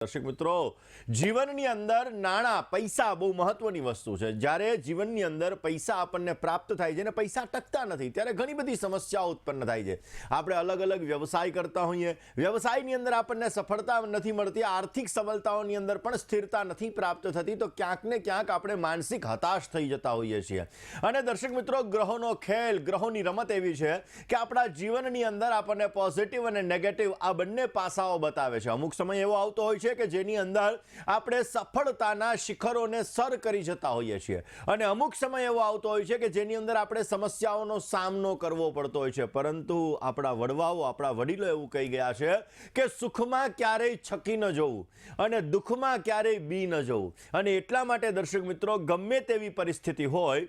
દર્શક મિત્રો, જીવનની અંદર નાણાં પૈસા બહુ મહત્વની વસ્તુ છે. જ્યારે જીવનની અંદર પૈસા આપણને પ્રાપ્ત થાય છે અને પૈસા ટકતા નથી ત્યારે ઘણી બધી સમસ્યાઓ ઉત્પન્ન થાય છે. આપણે અલગ અલગ વ્યવસાય કરતા હોઈએ, વ્યવસાયની અંદર આપણને સફળતા નથી મળતી, આર્થિક સફળતાઓની અંદર પણ સ્થિરતા નથી પ્રાપ્ત થતી, તો ક્યાંક ને ક્યાંક આપણે માનસિક હતાશ થઈ જતા હોઈએ છીએ. અને દર્શક મિત્રો, ગ્રહોનો ખેલ, ગ્રહોની રમત એવી છે કે આપણા જીવનની અંદર આપણને પોઝિટિવ અને નેગેટિવ આ બંને પાસાઓ બતાવે છે. અમુક સમય એવો આવતો હોય છે કે જેની અંદર આપણે સફળતાના શિખરોને સર કરી જતા હોઈએ છીએ અને અમુક સમય એવો આવતો હોય છે કે જેની અંદર આપણે સમસ્યાઓનો સામનો કરવો પડતો હોય છે. પરંતુ આપણા વડવાઓ, આપણા વડીલો એવું કહી ગયા છે કે સુખમાં ક્યારેય છકી ન જવું અને દુઃખમાં ક્યારેય બી ન જવું. અને એટલા માટે દર્શક મિત્રો, ગમે તેવી પરિસ્થિતિ હોય,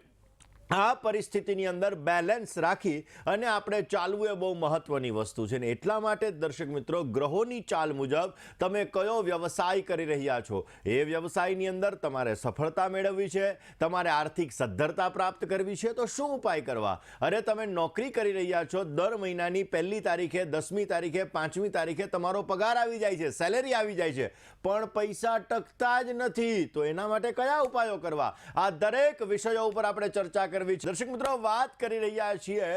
આ પરિસ્થિતિની અંદર બેલેન્સ રાખી અને આપણે ચાલવું એ બહુ મહત્વની વસ્તુ છે. ને એટલા માટે દર્શક મિત્રો, ગ્રહોની ચાલ મુજબ તમે કયો વ્યવસાય કરી રહ્યા છો, એ વ્યવસાયની અંદર તમારે સફળતા મેળવવી છે, તમારે આર્થિક સદ્ધરતા પ્રાપ્ત કરવી છે, તો શું ઉપાય કરવા? અરે, તમે નોકરી કરી રહ્યા છો, દર મહિનાની 1લી તારીખે, 10મી તારીખે, 5મી તારીખે તમારો પગાર આવી જાય છે, સેલેરી આવી જાય છે, પણ પૈસા ટકતા જ નથી. તો એના માટે કયા ઉપાયો કરવા? આ દરેક વિષયો ઉપર આપણે ચર્ચા કરી. દર્શક મિત્રો, વાત કરી રહ્યા છીએ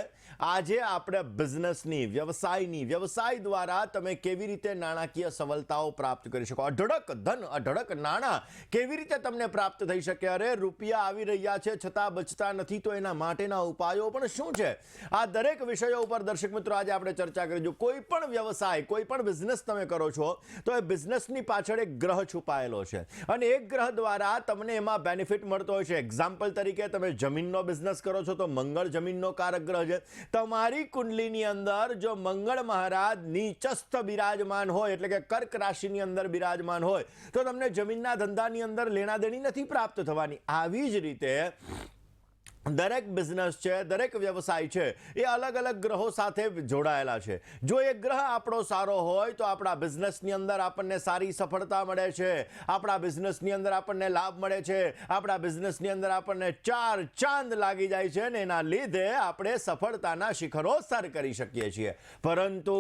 આજે આપણે બિઝનેસની, વ્યવસાયની. વ્યવસાય દ્વારા તમે કેવી રીતે નાણાકીય સફળતાઓ પ્રાપ્ત કરી શકો, અઢળક ધન, અઢળક નાણાં કેવી રીતે તમને પ્રાપ્ત થઈ શકે. અરે, રૂપિયા આવી રહ્યા છે છતાં બચતા નથી, તો એના માટેના ઉપાયો પણ શું છે? આ દરેક વિષયો ઉપર દર્શક મિત્રો આજે આપણે ચર્ચા કરીશું. કોઈ પણ વ્યવસાય, કોઈ પણ બિઝનેસ તમે કરો છો તો એ બિઝનેસની પાછળ એક ગ્રહ છુપાયેલો છે અને એક ગ્રહ દ્વારા તમને એમાં બેનિફિટ મળતો હોય છે. એક્ઝામ્પલ તરીકે, તમે જમીનનો બિઝનેસ કરો છો તો મંગળ જમીનનો કારક ગ્રહ છે. તમારી કુંડલીની અંદર જો મંગળ મહારાજ નીચસ્થ બિરાજમાન હોય, એટલે કે કર્ક રાશિની અંદર બિરાજમાન હોય, તો તમને જમીનના ધંધાની અંદર લેણાદેણી નથી પ્રાપ્ત થવાની. આવી જ રીતે દરેક બિઝનેસ છે, દરેક વ્યવસાય છે, એ અલગ અલગ ગ્રહો સાથે જોડાયેલા છે. જો એ ગ્રહ આપણો સારો હોય તો આપણા બિઝનેસની અંદર આપણને સારી સફળતા મળે છે, આપણા બિઝનેસની અંદર આપણને લાભ મળે છે, આપણા બિઝનેસની અંદર આપણને 4 ચાંદ લાગી જાય છે અને એના લીધે આપણે સફળતાના શિખરો સર કરી શકીએ છીએ. પરંતુ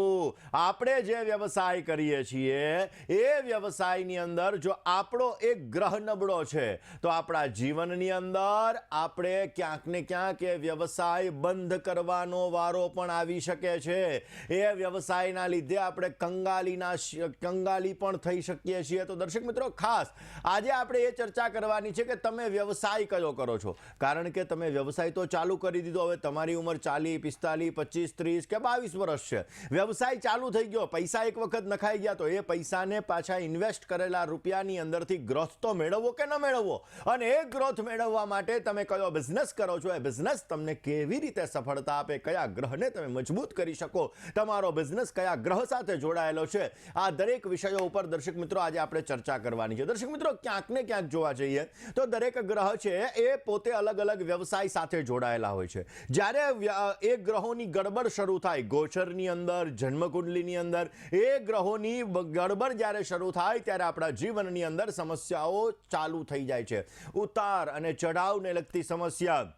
આપણે જે વ્યવસાય કરીએ છીએ એ વ્યવસાયની અંદર જો આપણો એક ગ્રહ નબળો છે તો આપણા જીવનની અંદર આપણે ક્યાંક ને ક્યાંક એ વ્યવસાય બંધ કરવાનો વારો પણ આવી શકે છે. એ વ્યવસાયના લીધે આપણે કંગાલી પણ થઈ શકીએ છીએ. તો દર્શક મિત્રો, ખાસ આજે આપણે એ ચર્ચા કરવાની છે કે તમે વ્યવસાય કયો કરો છો. કારણ કે તમે વ્યવસાય તો ચાલુ કરી દીધો, હવે તમારી ઉંમર 40, 45, 25, 30 કે 22 વર્ષ છે, વ્યવસાય ચાલુ થઈ ગયો, પૈસા એક વખત નખાઈ ગયા, તો એ પૈસાને પાછા ઇન્વેસ્ટ કરેલા રૂપિયાની અંદરથી ગ્રોથ તો મેળવવો કે ન મેળવવો, અને એ ગ્રોથ મેળવવા માટે તમે કયો બિઝનેસ કરો છો, એ બિઝનેસ તમને કેવી રીતે સફળતા આપે, કયા ગ્રહને તમે મજબૂત કરી શકો, તમારો બિઝનેસ કયા ગ્રહ સાથે જોડાયેલો છે, આ દરેક વિષયો ઉપર દર્શક મિત્રો આજે આપણે ચર્ચા કરવાની છે. દર્શક મિત્રો, ક્યાંક ને ક્યાંક જોવા જઈએ તો દરેક ગ્રહ છે એ પોતે અલગ અલગ વ્યવસાય સાથે જોડાયેલા હોય છે. જ્યારે એ ગ્રહોની ગડબડ શરૂ થાય, ગોચરની અંદર, જન્મકુંડલીની અંદર એ ગ્રહોની ગડબડ જ્યારે શરૂ થાય ત્યારે આપણા જીવનની અંદર સમસ્યાઓ ચાલુ થઈ જાય છે. ઉતાર અને ચઢાવને લગતી સમસ્યા,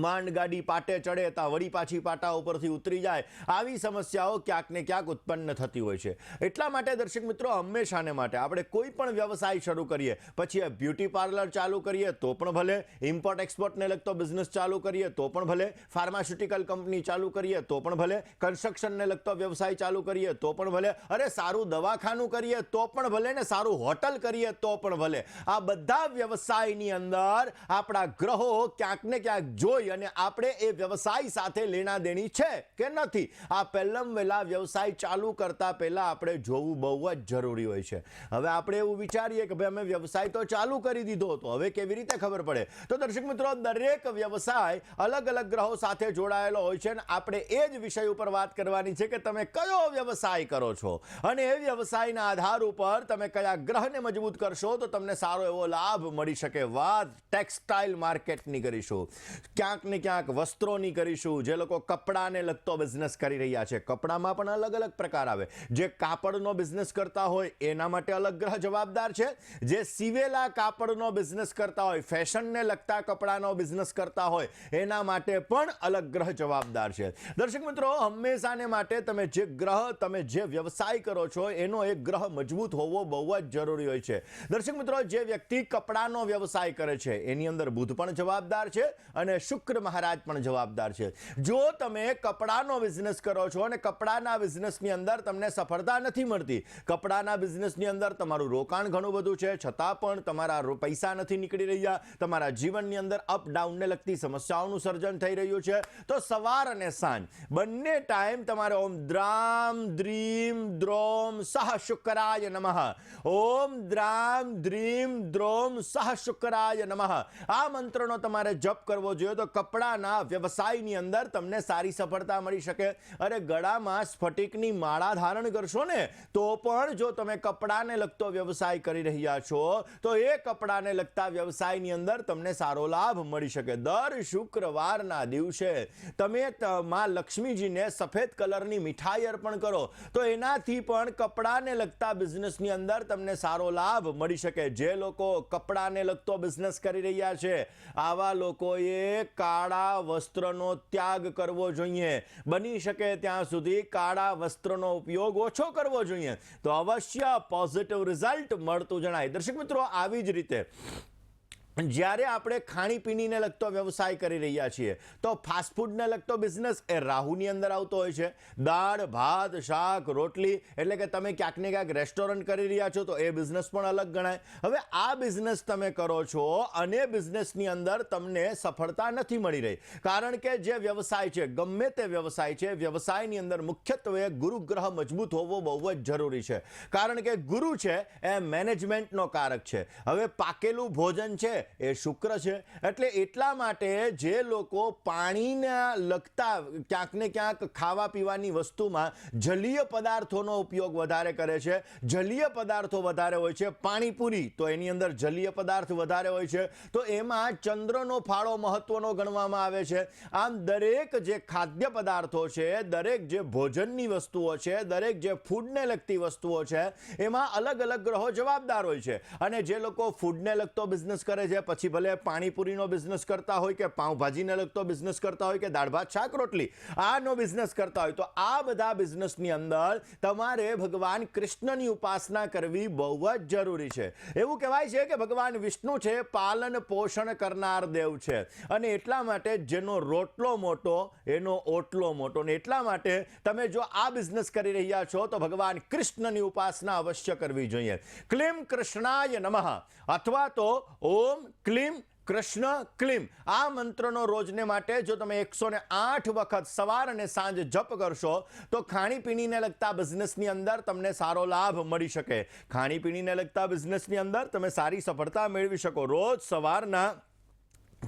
માંડ ગાડી પાટે ચડે તા વળી પાછી પાટા ઉપરથી ઉતરી જાય, આવી સમસ્યાઓ ક્યાંક ને ક્યાંક ઉત્પન્ન થતી હોય છે. એટલા માટે દર્શક મિત્રો, હંમેશાને માટે આપણે કોઈ પણ વ્યવસાય શરૂ કરીએ, પછી બ્યુટી પાર્લર ચાલુ કરીએ તો પણ ભલે, ઇમ્પોર્ટ એક્સપોર્ટને લગતો બિઝનેસ ચાલુ કરીએ તો પણ ભલે, ફાર્માસ્યુટિકલ કંપની ચાલુ કરીએ તો પણ ભલે, કન્સ્ટ્રક્શનને લગતો વ્યવસાય ચાલુ કરીએ તો પણ ભલે, અરે સારું દવાખાનું કરીએ તો પણ ભલે ને સારું હોટલ કરીએ તો પણ ભલે, આ બધા વ્યવસાયની અંદર આપણા ગ્રહો ક્યાંક ને ક્યાંક જોઈ અને આપણે એ વ્યવસાય સાથે લેણા દેણી છે કે નથી, આ પહેલમ વહેલા વ્યવસાય ચાલુ કરતા પહેલા આપણે જોવું બહુ જ જરૂરી હોય છે. હવે આપણે એવું વિચારીએ કે ભાઈ અમે વ્યવસાય તો ચાલુ કરી દીધો, તો હવે કેવી રીતે ખબર પડે? તો દર્શક મિત્રો, દરેક વ્યવસાય અલગ અલગ ગ્રહો સાથે જોડાયેલો હોય છે અને આપણે એ જ વિષય ઉપર વાત કરવાની છે કે તમે કયો વ્યવસાય કરો છો અને એ વ્યવસાયના આધાર ઉપર તમે કયા ગ્રહને મજબૂત કરશો તો તમને સારો એવો લાભ મળી શકે. વાત ટેક્સટાઇલ માર્કેટની કરીશું. ક્યાંક ને ક્યાંક વસ્ત્રોની કરીશું. જે લોકો કપડાને લગતો બિઝનેસ કરી રહ્યા છે, કપડામાં પણ અલગ અલગ પ્રકાર આવે. જે કાપડનો બિઝનેસ કરતા હોય એના માટે અલગ ગ્રહ જવાબદાર છે. જે સીવેલા કાપડનો બિઝનેસ કરતા હોય, ફેશનને લગતા કપડાનો બિઝનેસ કરતા હોય એના માટે પણ અલગ ગ્રહ જવાબદાર છે. દર્શક મિત્રો, હંમેશાને માટે તમે જે વ્યવસાય કરો છો એનો એક ગ્રહ મજબૂત હોવો બહુ જ જરૂરી હોય છે. દર્શક મિત્રો, જે વ્યક્તિ કપડાનો વ્યવસાય કરે છે એની અંદર બુધ પણ જવાબદાર છે અને શુક્ર મહારાજ પણ જવાબદાર છે. જો તમે કપડાનો બિઝનેસ કરો છો અને કપડાના બિઝનેસની અંદર તમને સફળતા નથી મળતી, કપડાના બિઝનેસની અંદર તમારું રોકાણ ઘણું બધું છે, છતાં પણ તમારા પૈસા નથી નીકળી રહ્યા, તમારા જીવનની અંદર અપડાઉનને લગતી સમસ્યાઓનું સર્જન થઈ રહ્યું છે, તો સવાર અને સાંજ બંને ટાઈમ તમારે ઓમ દ્રામ દ્રીમ દ્રોમ સહ શુક્રાય નમઃ, ઓમ દ્રામ દ્રીમ દ્રોમ સહ શુક્રાય નમઃ, આ મંત્રનો તમારે જપ કરવો જોઈએ તો કપડાના વ્યવસાયની અંદર તમને સારી સફળતા મળી શકે. અરે ગળામાં સ્ફટિકની માળા ધારણ કરશો ને તો પણ જો તમે કપડાને લગતો વ્યવસાય કરી રહ્યા છો તો એ કપડાને લગતા વ્યવસાયની અંદર તમને સારો લાભ મળી શકે. દર શુક્રવારના દિવસે તમે માં લક્ષ્મીજીને સફેદ કલરની મીઠાઈ અર્પણ કરો તો એનાથી પણ કપડાને લગતા બિઝનેસની અંદર તમને સારો લાભ મળી શકે. જે લોકો કપડાને લગતો બિઝનેસ કરી રહ્યા છે આવા લોકોએ કાળા વસ્ત્રનો ત્યાગ કરવો જોઈએ. બની શકે ત્યાં સુધી કાળા વસ્ત્રનો ઉપયોગ ઓછો કરવો જોઈએ તો અવશ્ય પોઝિટિવ રિઝલ્ટ મળતું જણાય. દર્શક મિત્રો, આવી જ રીતે જ્યારે આપણે ખાણીપીણીને લગતો વ્યવસાય કરી રહ્યા છીએ તો ફાસ્ટફૂડને લગતો બિઝનેસ એ રાહુની અંદર આવતો હોય છે. દાળ ભાત શાક રોટલી એટલે કે તમે ક્યાંક ને ક્યાંક રેસ્ટોરન્ટ કરી રહ્યા છો તો એ બિઝનેસ પણ અલગ ગણાય. હવે આ બિઝનેસ તમે કરો છો અને બિઝનેસની અંદર તમને સફળતા નથી મળી રહી કારણ કે જે વ્યવસાય છે, ગમે તે વ્યવસાય છે, વ્યવસાયની અંદર મુખ્યત્વે ગુરુ ગ્રહ મજબૂત હોવો બહુ જ જરૂરી છે. કારણ કે ગુરુ છે એ મેનેજમેન્ટનો કારક છે. હવે પાકેલું ભોજન છે એ શુક્ર છે. એટલે એટલા માટે જે લોકો પાણીના લગતા ક્યાંક ને ક્યાંક ખાવા પીવાની વસ્તુમાં જલીય પદાર્થોનો ઉપયોગ વધારે કરે છે, જલીય પદાર્થો વધારે હોય છે, પાણીપુરી તો એની અંદર જલીય પદાર્થ વધારે હોય છે, તો એમાં ચંદ્રનો ફાળો મહત્વનો ગણવામાં આવે છે. આમ દરેક જે ખાદ્ય પદાર્થો છે, દરેક જે ભોજનની વસ્તુઓ છે, દરેક જે ફૂડને લગતી વસ્તુઓ છે એમાં અલગ અલગ ગ્રહો જવાબદાર હોય છે. અને જે લોકો ફૂડને લગતો બિઝનેસ કરે છે, પછી ભલે પાણીપુરીનો બિઝનેસ કરતા હોય કે પાઉંભાજીને લગતો બિઝનેસ કરતા હોય કે દાળ ભાત શાક રોટલી આનો બિઝનેસ કરતા હોય તો આ બધા બિઝનેસની અંદર તમારે ભગવાન કૃષ્ણની ઉપાસના કરવી બહુ જ જરૂરી છે. એવું કહેવાય છે કે ભગવાન વિષ્ણુ છે પાલન પોષણ કરનાર દેવ છે અને એટલા માટે જેનો રોટલો મોટો એનો ઓટલો મોટો, ને એટલા માટે તમે જો આ બિઝનેસ કરી રહ્યા છો તો ભગવાન કૃષ્ણની ઉપાસના અવશ્ય કરવી જોઈએ. ક્લીમ કૃષ્ણાય નમઃ અથવા તો ઓમ ક્લીમ કૃષ્ણ ક્લીમ આ મંત્રનો રોજને માટે જો તમે 108 વખત સવાર અને સાંજ જપ કરશો તો ખાણીપીણીને લગતા બિઝનેસની અંદર તમને સારો લાભ મળી શકે. ખાણીપીણીને લગતા બિઝનેસની અંદર તમે સારી સફળતા મેળવી શકો. રોજ સવારના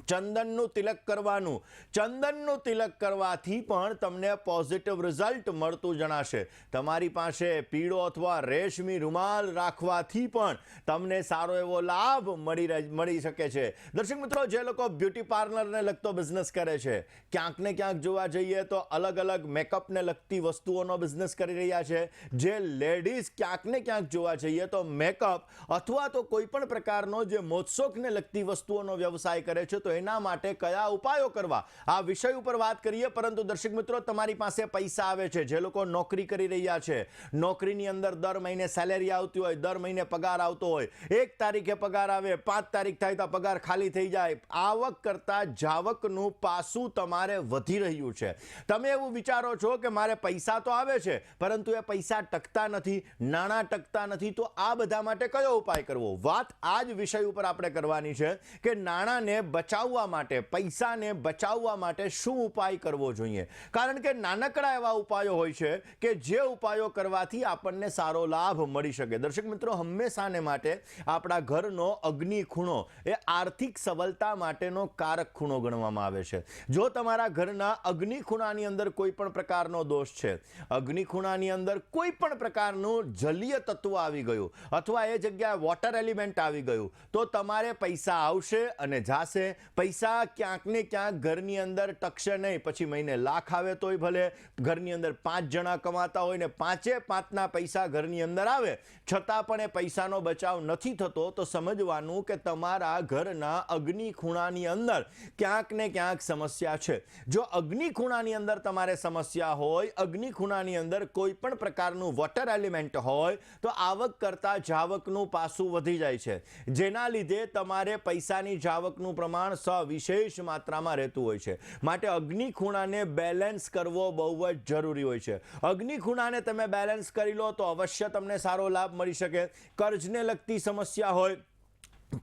ચંદનનું તિલક કરવાનું, ચંદનનું તિલક કરવાથી પણ તમને પોઝિટિવ રિઝલ્ટ મળતું જણાશે. તમારી પાસે પીળો અથવા રેશમી રૂમાલ રાખવાથી પણ તમને સારો એવો લાભ મળી શકે છે. દર્શક મિત્રો, જે લોકો બ્યુટી પાર્લરને લગતો બિઝનેસ કરે છે, ક્યાંક ને ક્યાંક જોવા જઈએ તો અલગ અલગ મેકઅપને લગતી વસ્તુઓનો બિઝનેસ કરી રહ્યા છે. જે લેડીઝ ક્યાંક ને ક્યાંક જોવા જઈએ તો મેકઅપ અથવા તો કોઈ પણ પ્રકારનો જે મોજશોખને લગતી વસ્તુઓનો વ્યવસાય કરે છે તો એના માટે કયા ઉપાયો કરવા આ વિષય ઉપર વાત કરીએ. પરંતુ દર્શક મિત્રો, તમારી પાસે પૈસા આવે છે, જે લોકો નોકરી કરી રહ્યા છે, નોકરીની અંદર દર મહિને સેલેરી આવતી હોય, દર મહિને પગાર આવતો હોય, 1 તારીખે પગાર આવે, 5 તારીખ થાય તો પગાર ખાલી થઈ જાય, આવક કરતા જાવકનું પાસું તમારે વધી રહ્યું છે. તમે એવું વિચારો છો કે મારે પૈસા તો આવે છે પરંતુ એ પૈસા ટકતા નથી, નાણાં ટકતા નથી, તો આ બધા માટે કયો ઉપાય કરવો? વાત આ જ વિષય ઉપર આપણે કરવાની છે કે નાણાંને બચાવવા માટે, પૈસાને બચાવવા માટે શું ઉપાય કરવો જોઈએ. કારણ કે નાનકડા એવા ઉપાયો હોય છે કે જે ઉપાયો કરવાથી આપણને સારો લાભ મળી શકે. દર્શક મિત્રો, હંમેશાને માટે આપણા ઘરનો અગ્નિ ખૂણો એ આર્થિક સબળતા માટેનો કારક ખૂણો ગણવામાં આવે છે. જો તમારા ઘરના અગ્નિ ખૂણાની અંદર કોઈ પણ પ્રકારનો દોષ છે, અગ્નિ ખૂણાની અંદર કોઈ પણ પ્રકારનું જલીય તત્વ આવી ગયું અથવા એ જગ્યાએ વોટર એલિમેન્ટ આવી ગયું તો તમારે પૈસા આવશે અને જાશે, પૈસા ક્યાંક ને ક્યાંક ઘરની અંદર ટકશે નહીં. પછી મહિને લાખ આવે તોય ભલે, ઘરની અંદર 5 જણા કમાતા હોય ને 5ના પૈસા ઘરની અંદર આવે છતાં પણ એ પૈસાનો બચાવ નથી થતો, તો સમજવાનું કે તમારા ઘરના અગ્નિ ખૂણાની અંદર ક્યાંક ને ક્યાંક સમસ્યા છે. જો અગ્નિ ખૂણાની અંદર તમારે સમસ્યા હોય, અગ્નિ ખૂણાની અંદર કોઈ પણ પ્રકારનું વોટર એલિમેન્ટ હોય, તો આવક કરતાં જાવકનું પાસું વધી જાય છે, જેના લીધે તમારે પૈસાની જાવકનું પ્રમાણ સવિશેષ માત્રામાં રહેતું હોય છે. માટે અગ્નિ ખૂણાને બેલેન્સ કરવો બહુ જ જરૂરી હોય છે. અગ્નિ ખૂણાને તમે બેલેન્સ કરી લો તો અવશ્ય તમને સારો લાભ મળી શકે. કર્જને લગતી સમસ્યા હોય,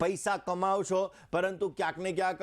પૈસા કમાવ છો પરંતુ ક્યાંક ને ક્યાંક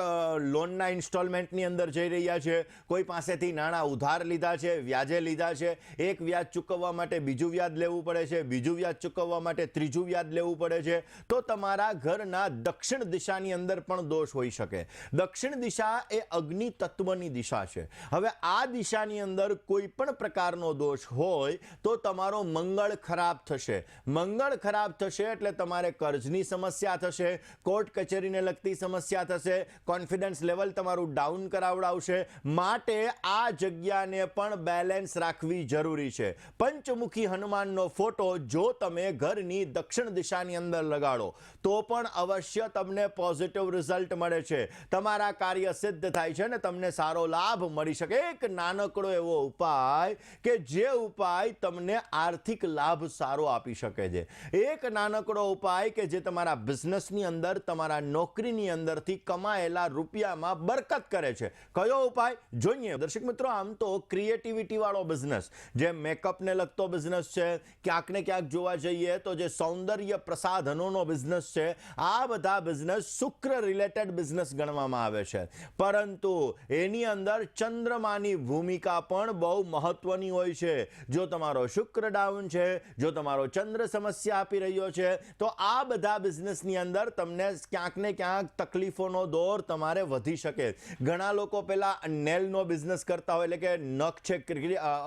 લોનના ઇન્સ્ટોલમેન્ટની અંદર જઈ રહ્યા છે, કોઈ પાસેથી નાણાં ઉધાર લીધા છે, વ્યાજે લીધા છે, એક વ્યાજ ચૂકવવા માટે બીજું વ્યાજ લેવું પડે છે, બીજું વ્યાજ ચૂકવવા માટે ત્રીજું વ્યાજ લેવું પડે છે, તો તમારા ઘરના દક્ષિણ દિશાની અંદર પણ દોષ હોઈ શકે. દક્ષિણ દિશા એ અગ્નિ તત્વની દિશા છે. હવે આ દિશાની અંદર કોઈ પણ પ્રકારનો દોષ હોય તો તમારો મંગળ ખરાબ થશે. મંગળ ખરાબ થશે એટલે તમારે કર્જની સમસ્યા થશે, કોર્ટ કચેરીને લગતી સમસ્યા થશે, કોન્ફિડન્સ લેવલ તમારું ડાઉન કરાવડાવશે. માટે આ જગ્યાને પણ બેલેન્સ રાખવી જરૂરી છે. પંચમુખી હનુમાનનો ફોટો જો તમે ઘરની દક્ષિણ દિશાની અંદર લગાડો તો પણ અવશ્ય તમને પોઝિટિવ રિઝલ્ટ મળે છે, તમારા કાર્ય સિદ્ધ થાય છે અને તમને સારો લાભ મળી શકે. એક નાનકડો એવો ઉપાય કે જે ઉપાય તમને આર્થિક લાભ સારો આપી શકે છે. એક નાનકડો ઉપાય કે જે તમારા બિઝનેસની અંદર, તમારા નોકરીની અંદરથી કમાયેલા રૂપિયામાં બરકત કરે છે. કયો ઉપાય જોઈએ દર્શક મિત્રો? આમ તો ક્રિએટિવિટી વાળો બિઝનેસ, જે મેકઅપને લગતો બિઝનેસ છે, ક્યાંક ને ક્યાંક જોવા જઈએ તો જે સૌંદર્ય પ્રસાધનોનો બિઝનેસ છે, આ બધા બિઝનેસ શુક્ર રિલેટેડ બિઝનેસ ગણવામાં આવે છે. પરંતુ એની અંદર ચંદ્રમાની ભૂમિકા પણ બહુ મહત્વની હોય છે. જો તમારો શુક્ર ડાઉન છે, જો તમારો ચંદ્ર સમસ્યા આપી રહ્યો છે, તો આ બધા બિઝનેસની અંદર તમને ક્યાંક ને ક્યાંક તકલીફોનો દોર તમારે વધી શકે. ઘણા લોકો પેલા નેલનો બિઝનેસ કરતા હોય, એટલે કે નખ છે,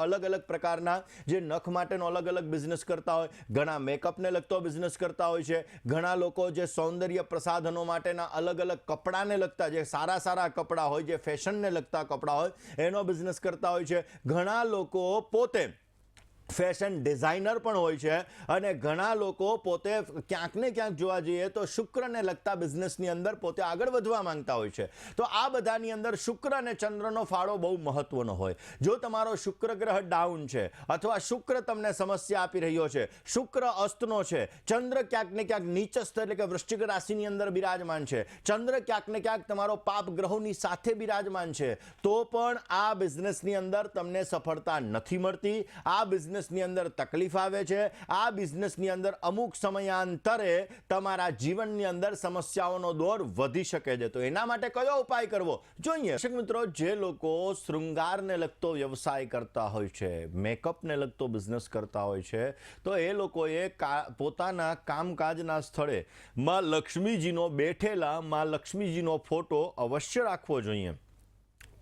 અલગ અલગ પ્રકારના જે નખ માટેનો અલગ અલગ બિઝનેસ કરતા હોય, ઘણા મેકઅપને લગતો બિઝનેસ કરતા હોય છે, ઘણા લોકો જે સૌંદર્ય પ્રસાધનો માટેના અલગ અલગ કપડાને લગતા, જે સારા સારા કપડાં હોય, જે ફેશનને લગતા કપડાં હોય, એનો બિઝનેસ કરતા હોય છે. ઘણા લોકો પોતે ફેશન ડિઝાઇનર પણ હોય છે અને ઘણા લોકો પોતે ક્યાંક ને ક્યાંક જોવા જઈએ તો શુક્રને લગતા બિઝનેસની અંદર પોતે આગળ વધવા માંગતા હોય છે. તો આ બધાની અંદર શુક્ર અને ચંદ્રનો ફાળો બહુ મહત્વનો હોય. જો તમારો શુક્ર ગ્રહ ડાઉન છે અથવા શુક્ર તમને સમસ્યા આપી રહ્યો છે, શુક્ર અસ્તનો છે, ચંદ્ર ક્યાંક ને ક્યાંક નીચસ્થ એટલે કે વૃશ્ચિક રાશિની અંદર બિરાજમાન છે, ચંદ્ર ક્યાંક ને ક્યાંક તમારો પાપ ગ્રહોની સાથે બિરાજમાન છે, તો પણ આ બિઝનેસની અંદર તમને સફળતા નથી મળતી. આ બિઝનેસની અંદર તકલીફ આવે છે. આ બિઝનેસની અંદર અમુક સમયાંતરે તમારા જીવનની અંદર સમસ્યાઓનો દોર વધી શકે છે. તો એના માટે કયો ઉપાય કરવો જોઈએ? દર્શક મિત્રો, જે લોકો શૃંગારને લગતો વ્યવસાય કરતા હોય છે, મેકઅપને લગતો બિઝનેસ કરતા હોય છે, તો એ લોકોએ પોતાના કામકાજના સ્થળે માં લક્ષ્મીજીનો બેઠેલા માં લક્ષ્મીજીનો ફોટો અવશ્ય રાખવો જોઈએ.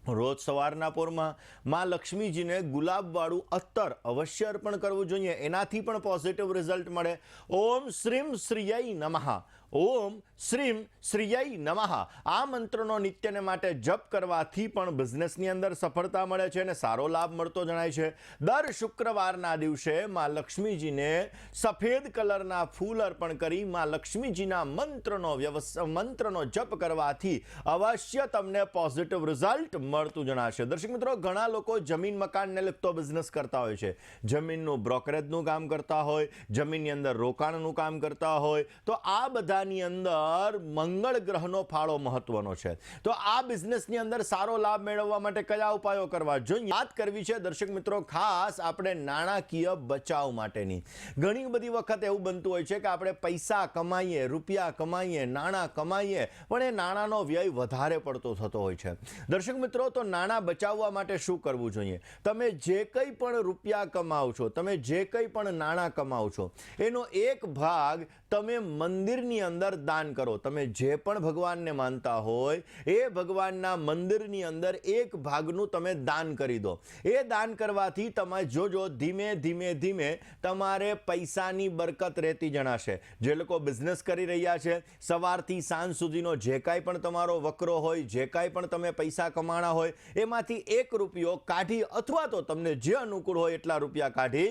રોજ સવારના પોરમાં માં લક્ષ્મીજીને ગુલાબવાળું અત્તર અવશ્ય અર્પણ કરવું જોઈએ. એનાથી પણ પોઝિટિવ રિઝલ્ટ મળે. ઓમ શ્રીમ શ્રીયૈ નમઃ, ઓમ શ્રીમ શ્રીયૈ નમઃ. આ મંત્રનો નિત્યને માટે જપ કરવાથી પણ બિઝનેસની અંદર સફળતા મળે છે અને સારો લાભ મળતો જણાય છે. દર શુક્રવારના દિવસે માં લક્ષ્મીજીને સફેદ કલરના ફૂલ અર્પણ કરી માં લક્ષ્મીજીના મંત્રનો જપ કરવાથી અવશ્ય તમને પોઝિટિવ રિઝલ્ટ મળતું જણાશે. દર્શક મિત્રો, ઘણા લોકો જમીન મકાનને લગતો બિઝનેસ કરતા હોય છે, જમીનનું બ્રોકરેજનું કામ કરતા હોય, જમીનની અંદર રોકાણનું કામ કરતા હોય, તો આ બધાની અંદર મંગળ ગ્રહનો ફાળો મહત્વનો છે. તો આ બિઝનેસની અંદર સારો લાભ મેળવવા માટે કયા ઉપાયો કરવા જોઈએ? વાત કરવી છે દર્શક મિત્રો ખાસ આપણે નાણાકીય બચાવ માટેની. ઘણી બધી વખત એવું બનતું હોય છે કે આપણે પૈસા કમાઈએ, રૂપિયા કમાઈએ, નાણાં કમાઈએ, પણ એ નાણાંનો વ્યય વધારે પડતો થતો હોય છે. દર્શક મિત્રો, તો નાણાં બચાવવા માટે શું કરવું જોઈએ? તમે જે કંઈ પણ રૂપિયા કમાવ છો, તમે જે કંઈ પણ નાણાં કમાવ છો, એનો એક ભાગ તમે મંદિરની અંદર દાન કરો. તમે જે પણ ભગવાનને માનતા હોય એ ભગવાનના મંદિરની અંદર એક ભાગનું તમે દાન કરી દો. એ દાન કરવાથી તમે જોજો ધીમે ધીમે ધીમે તમારે પૈસાની બરકત રહેતી જણાશે. જે લોકો બિઝનેસ કરી રહ્યા છે, સવારથી સાંજ સુધીનો જે કાંઈ પણ તમારો વકરો હોય, જે કાંઈ પણ તમે પૈસા કમાણા હોય, એમાંથી ₹1 કાઢી અથવા તો તમને જે અનુકૂળ હોય એટલા રૂપિયા કાઢી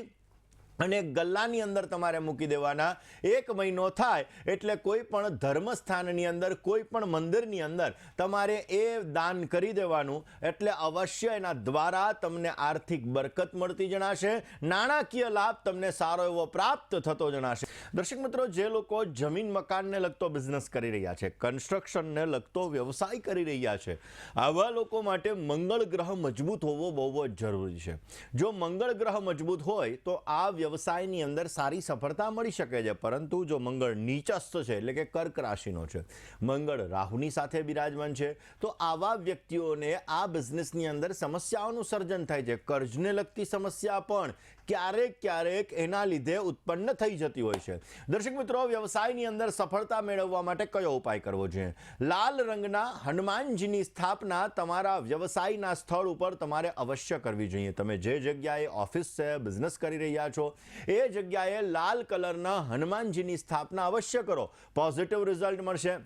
અને ગલ્લાની અંદર તમારે મૂકી દેવાના. 1 મહિનો થાય એટલે કોઈ પણ ધર્મસ્થાનની અંદર, કોઈ પણ મંદિરની અંદર તમારે એ દાન કરી દેવાનું. એટલે અવશ્ય એના દ્વારા તમને આર્થિક બરકત મળતી જણાશે, નાણાકીય લાભ તમને સારો એવો પ્રાપ્ત થતો જણાશે. દર્શક મિત્રો, જે લોકો જમીન મકાનને લગતો બિઝનેસ કરી રહ્યા છે, કન્સ્ટ્રક્શનને લગતો વ્યવસાય કરી રહ્યા છે, આવા લોકો માટે મંગળ ગ્રહ મજબૂત હોવો બહુ જ જરૂરી છે. જો મંગળ ગ્રહ મજબૂત હોય તો આ વ્યવસાયની અંદર સારી સફળતા મળી શકે છે. પરંતુ જો મંગળ નીચસ્થ છે, એટલે કે કર્ક રાશિનો છે, મંગળ રાહુની સાથે બિરાજમાન છે, તો આવા વ્યક્તિઓને આ બિઝનેસની અંદર સમસ્યાઓનું સર્જન થાય છે. કર્જને લગતી સમસ્યા પણ ક્યારેક ક્યારેક એના લીધે ઉત્પન્ન થઈ જતી હોય છે. દર્શક મિત્રો, વ્યવસાયની અંદર સફળતા મેળવવા માટે કયો ઉપાય કરવો જોઈએ? લાલ રંગના હનુમાનજીની સ્થાપના તમારા વ્યવસાયના સ્થળ ઉપર તમારે અવશ્ય કરવી જોઈએ. તમે જે જગ્યાએ ઓફિસ છે, બિઝનેસ કરી રહ્યા છો, એ જગ્યાએ લાલ કલરના હનુમાનજીની સ્થાપના અવશ્ય કરો. પોઝિટિવ રિઝલ્ટ મળશે.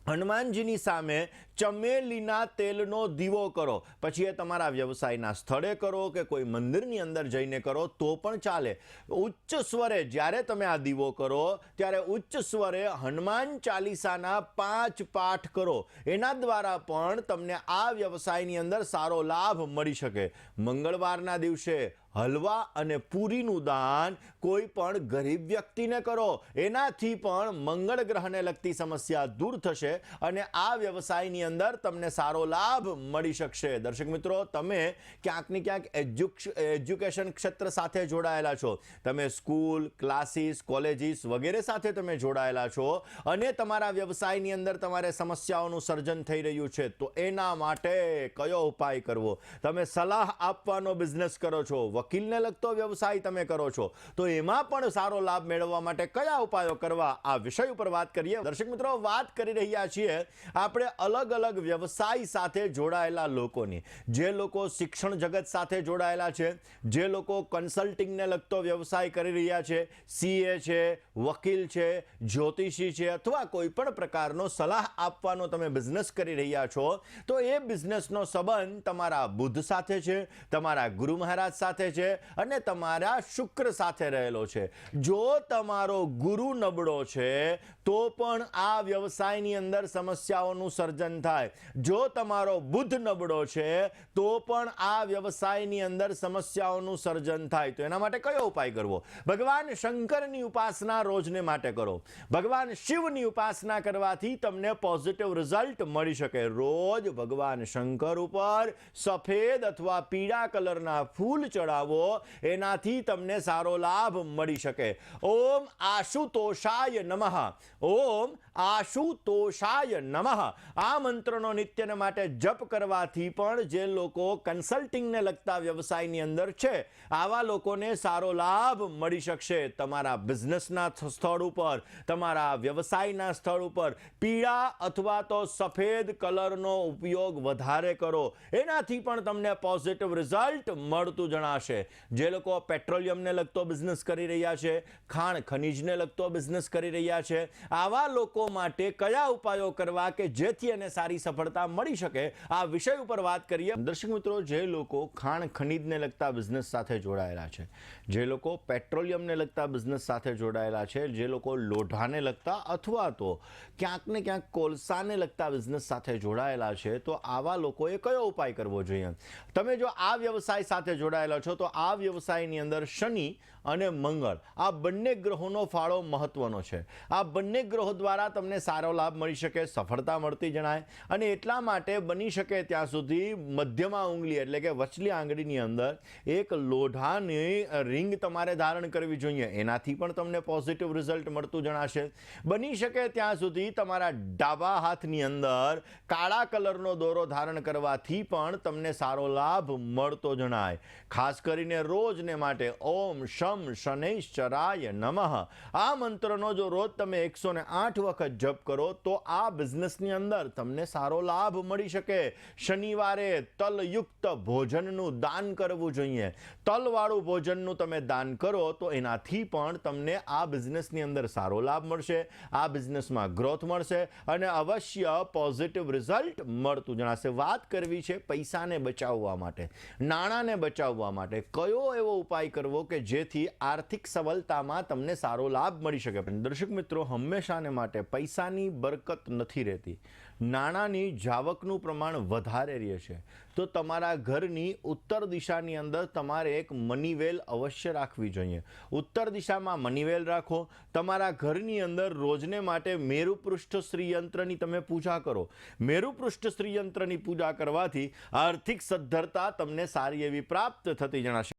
હનુમાનજીની સામે ચમેલીના તેલનો દીવો કરો. પછી એ તમારા વ્યવસાયના સ્થળે કરો કે કોઈ મંદિરની અંદર જઈને કરો તો પણ ચાલે. ઉચ્ચ સ્વરે જ્યારે તમે આ દીવો કરો ત્યારે ઉચ્ચ સ્વરે હનુમાન ચાલીસાના 5 પાઠ કરો. એના દ્વારા પણ તમને આ વ્યવસાયની અંદર સારો લાભ મળી શકે. મંગળવારના દિવસે હલવા અને પૂરીનું દાન કોઈ પણ ગરીબ વ્યક્તિને કરો. એનાથી પણ મંગળ ગ્રહને લગતી સમસ્યા દૂર થશે અને આ વ્યવસાયની અંદર તમને સારો લાભ મળી શકશે. દર્શક મિત્રો, તમે ક્યાંક ને ક્યાંક એજ્યુકેશન ક્ષેત્ર સાથે જોડાયેલા છો, તમે સ્કૂલ, ક્લાસીસ, કોલેજીસ વગેરે સાથે તમે જોડાયેલા છો અને તમારા વ્યવસાયની અંદર તમારે સમસ્યાઓનું સર્જન થઈ રહ્યું છે, તો એના માટે કયો ઉપાય કરવો? તમે સલાહ આપવાનો બિઝનેસ કરો છો, વકીલને લગતો વ્યવસાય તમે કરો છો, તો એમાં પણ સારો લાભ મેળવવા માટે કયા ઉપાયો કરવા? આ વિષય ઉપર વાત કરીએ. દર્શક મિત્રો, વાત કરી રહ્યા છીએ આપણે અલગ અલગ વ્યવસાય સાથે જોડાયેલા લોકોની. જે લોકો શિક્ષણ જગત સાથે જોડાયેલા છે, જે લોકો કન્સલ્ટિંગને લગતો વ્યવસાય કરી રહ્યા છે, CA છે, વકીલ છે, જ્યોતિષી છે, અથવા કોઈ પણ પ્રકારનો સલાહ આપવાનો તમે બિઝનેસ કરી રહ્યા છો, તો એ બિઝનેસનો સંબંધ તમારા બુધ સાથે છે, તમારા ગુરુ મહારાજ સાથે છે અને તમારા શુક્ર સાથે રહેલો છે. જો તમારો ગુરુ નબળો છે તો પણ આ વ્યવસાયની અંદર સમસ્યાઓનું સર્જન થાય. જો તમારો બુધ નબળો છે તો પણ આ વ્યવસાયની અંદર સમસ્યાઓનું સર્જન થાય. તો એના માટે કયો ઉપાય કરવો? ભગવાન શંકરની ઉપાસના રોજને માટે કરો. ભગવાન શિવની ઉપાસના કરવાથી તમને પોઝિટિવ રિઝલ્ટ મળી શકે. રોજ ભગવાન શંકર ઉપર સફેદ અથવા પીળા કલરના ફૂલ ચડાવો, એનાથી તમને સારો લાભ મળી શકે. ઓમ આશુતોષાય નમઃ, ઓમ આશુતોષાય નમઃ. આ મંત્રનો નિત્યને માટે જપ કરવાથી પણ જે લોકો કન્સલ્ટિંગને લગતા વ્યવસાયની અંદર છે, આવા લોકોને સારો લાભ મળી શકશે. તમારા બિઝનેસના સ્થળ ઉપર, તમારા વ્યવસાયના સ્થળ ઉપર પીળા અથવા તો સફેદ કલરનો ઉપયોગ વધારે કરો. એનાથી પણ તમને પોઝિટિવ રિઝલ્ટ મળતું જણાશે. જે લોકો પેટ્રોલિયમને લગતો બિઝનેસ કરી રહ્યા છે, ખાણ ખનીજને લગતો બિઝનેસ કરી રહ્યા છે, આવા લોકો માટે કયા ઉપાયો કરવા કે જેથી એને સારી સફળતા મળી શકે, આ વિષય ઉપર વાત કરીએ. દર્શક મિત્રો, જે લોકો ખાણ ખનીજને લગતા બિઝનેસ સાથે જોડાયેલા છે, જે લોકો પેટ્રોલિયમને લગતા બિઝનેસ સાથે જોડાયેલા છે, જે લોકો લોઢાને લગતા અથવા તો ક્યાંક ને ક્યાંક કોલસાને લગતા બિઝનેસ સાથે જોડાયેલા છે, તો આવા લોકોએ કયો ઉપાય કરવો જોઈએ? તમે જો આ વ્યવસાય સાથે જોડાયેલા છો તો આ વ્યવસાયની અંદર શનિ અને મંગળ આ બંને ગ્રહોનો ફાળો મહત્વનો છે. આ બંને ગ્રહો દ્વારા તમને સારો લાભ મળી શકે, સફળતા મળતી જણાય. અને એટલા માટે બની શકે ત્યાં સુધી મધ્યમાં ઉંગલી એટલે કે વચલી આંગળીની અંદર એક લોઢાની રિંગ તમારે ધારણ કરવી જોઈએ. એનાથી પણ તમને પોઝિટિવ રિઝલ્ટ મળતું જણાશે. બની શકે ત્યાં સુધી તમારા ડાબા હાથની અંદર કાળા કલરનો દોરો ધારણ કરવાથી પણ તમને સારો લાભ મળતો જણાય. ખાસ કરીને રોજને માટે ઓમ શમ શનૈશ્ચરાય નમઃ આ મંત્રનો જો રોજ તમે 108 વખત જપ કરો તો આ બિઝનેસની અંદર તમને સારો લાભ મળી શકે. શનિવારે તલયુક્ત ભોજનનું દાન કરવું જોઈએ. તલવાળું ભોજનનું તમે દાન કરો તો એનાથી પણ તમને આ બિઝનેસની અંદર સારો લાભ મળશે. આ બિઝનેસમાં ગ્રોથ મળશે અને અવશ્ય પોઝિટિવ રિઝલ્ટ મળતું જણાશે. વાત કરવી છે પૈસાને બચાવવા માટે, નાણાંને બચાવવા માટે કયો એવો ઉપાય કરવો કે જેથી આર્થિક સબળતામાં તમને સારો લાભ મળી શકે. દર્શક મિત્રો, હંમેશાને માટે પૈસાની બરકત નથી રહેતી. નાણાંની જાવકનું પ્રમાણ વધારે રહે છે. તો તમારા ઘરની ઉત્તર દિશાની અંદર તમારે એક મનીવેલ અવશ્ય રાખવી જોઈએ. ઉત્તર દિશામાં મનીવેલ રાખો. તમારા ઘરની અંદર રોજને માટે મેરુપૃષ્ઠ શ્રીયંત્રની તમે પૂજા કરો. મેરુપૃષ્ઠ શ્રીયંત્રની પૂજા કરવાથી આર્થિક સદ્ધરતા તમને સારી એવી પ્રાપ્ત થતી જણાશે.